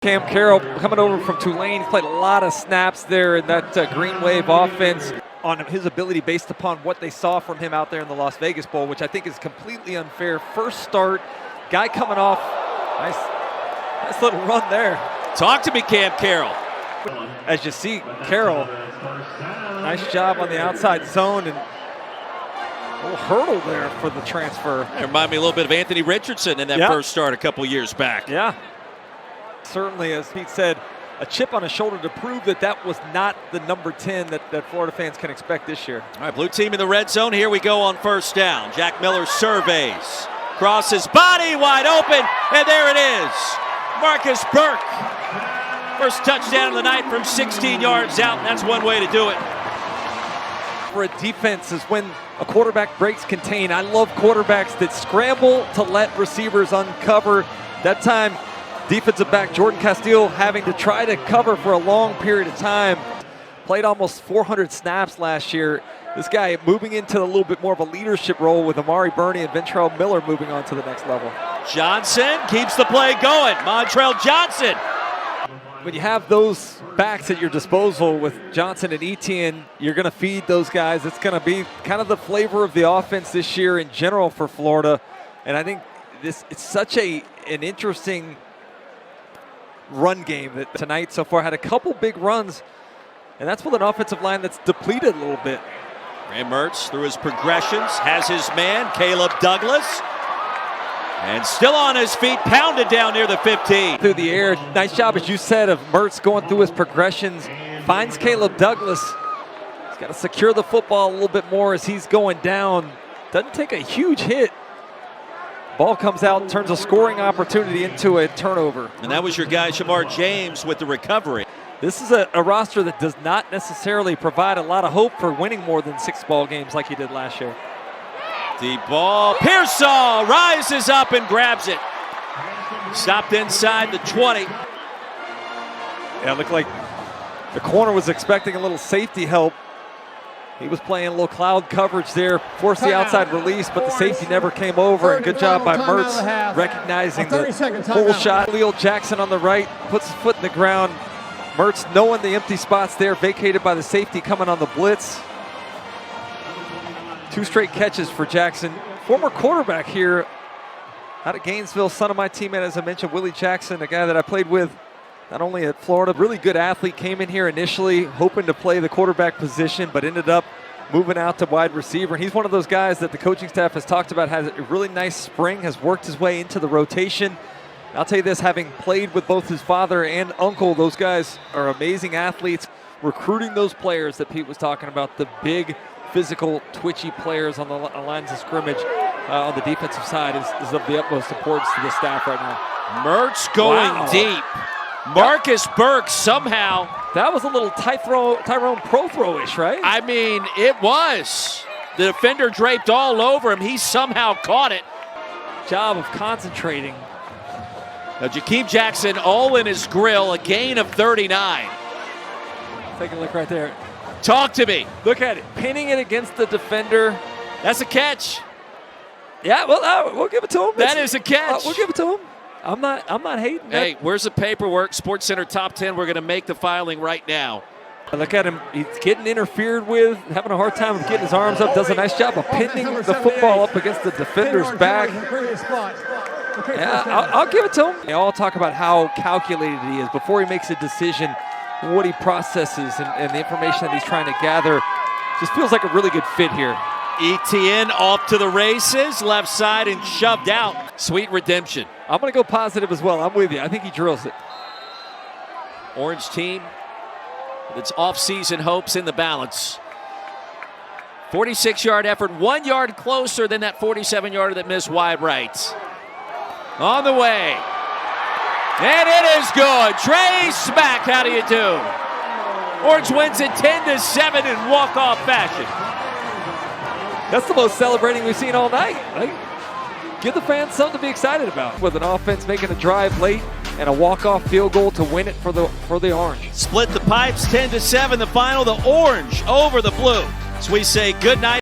Cam Carroll coming over from Tulane. He's played a lot of snaps there in that Green Wave offense. On his ability based upon what they saw from him out there in the Las Vegas Bowl, which I think is completely unfair. First start, guy coming off, nice little run there. Talk to me, Cam Carroll. As you see, Carroll, nice job on the outside zone and a little hurdle there for the transfer. That remind me a little bit of Anthony Richardson in that first start a couple years back. Yeah, certainly, as Pete said, a chip on his shoulder to prove that that was not the number 10 that Florida fans can expect this year. All right, blue team in the red zone. Here we go on first down. Jack Miller surveys. Crosses body wide open, and there it is. Marcus Burke. First touchdown of the night from 16 yards out, and that's one way to do it. For a defense is when a quarterback breaks contain. I love quarterbacks that scramble to let receivers uncover. That time, defensive back Jordan Castile having to try to cover for a long period of time. Played almost 400 snaps last year. This guy moving into a little bit more of a leadership role with Amari Burney and Ventrell Miller moving on to the next level. Johnson keeps the play going. Montrell Johnson. When you have those backs at your disposal with Johnson and Etienne, you're going to feed those guys. It's going to be kind of the flavor of the offense this year in general for Florida. And I think it's such an interesting run game that tonight so far had a couple big runs, and that's with an offensive line that's depleted a little bit. Ray Mertz through his progressions has his man Caleb Douglas, and still on his feet, pounded down near the 15. Through the air, nice job, as you said, of Mertz going through his progressions, finds Caleb Douglas. He's got to secure the football a little bit more as he's going down. Doesn't take a huge hit. Ball comes out, turns a scoring opportunity into a turnover. And that was your guy, Shamar James, with the recovery. This is a roster that does not necessarily provide a lot of hope for winning more than 6 ball games like he did last year. The ball, Pearsall rises up and grabs it. Stopped inside the 20. Yeah, it looked like the corner was expecting a little safety help. He was playing a little cloud coverage there, forced the outside release, but the safety never came over. And good job by Mertz recognizing the full shot. Leo Jackson on the right puts his foot in the ground. Mertz knowing the empty spots there, vacated by the safety coming on the blitz. 2 straight catches for Jackson. Former quarterback here out of Gainesville, son of my teammate, as I mentioned, Willie Jackson, a guy that I played with not only at Florida, really good athlete, came in here initially hoping to play the quarterback position, but ended up moving out to wide receiver. And he's one of those guys that the coaching staff has talked about, has a really nice spring, has worked his way into the rotation. I'll tell you this, having played with both his father and uncle, those guys are amazing athletes. Recruiting those players that Pete was talking about, the big, physical, twitchy players on the lines of scrimmage on the defensive side is of the utmost importance to the staff right now. Mertz going deep. Marcus Burke somehow. That was a little Tyrone Prothrow-ish, right? I mean, it was. The defender draped all over him. He somehow caught it. Job of concentrating. Now, Jakeem Jackson all in his grill, a gain of 39. Take a look right there. Talk to me. Look at it, pinning it against the defender. That's a catch. Yeah, well, we'll give it to him. That is a catch. We'll give it to him. I'm not hating. Hey, where's the paperwork? Sports Center Top 10. We're going to make the filing right now. Look at him. He's getting interfered with, having a hard time of getting his arms up. Does a nice job of pinning the football up against the defender's back. Yeah, I'll give it to him. They all talk about how calculated he is before he makes a decision, what he processes, and the information that he's trying to gather. Just feels like a really good fit here. Etienne off to the races, left side and shoved out. Sweet redemption. I'm going to go positive as well. I'm with you. I think he drills it. Orange team with its off-season hopes in the balance. 46-yard effort, 1 yard closer than that 47-yarder that missed wide right. On the way. And it is good. Trey Smack, how do you do? Orange wins it 10-7 in walk-off fashion. That's the most celebrating we've seen all night. Right? Give the fans something to be excited about. With an offense making a drive late and a walk-off field goal to win it for the Orange. Split the pipes, 10-7 the final. The Orange over the Blue. So we say good night.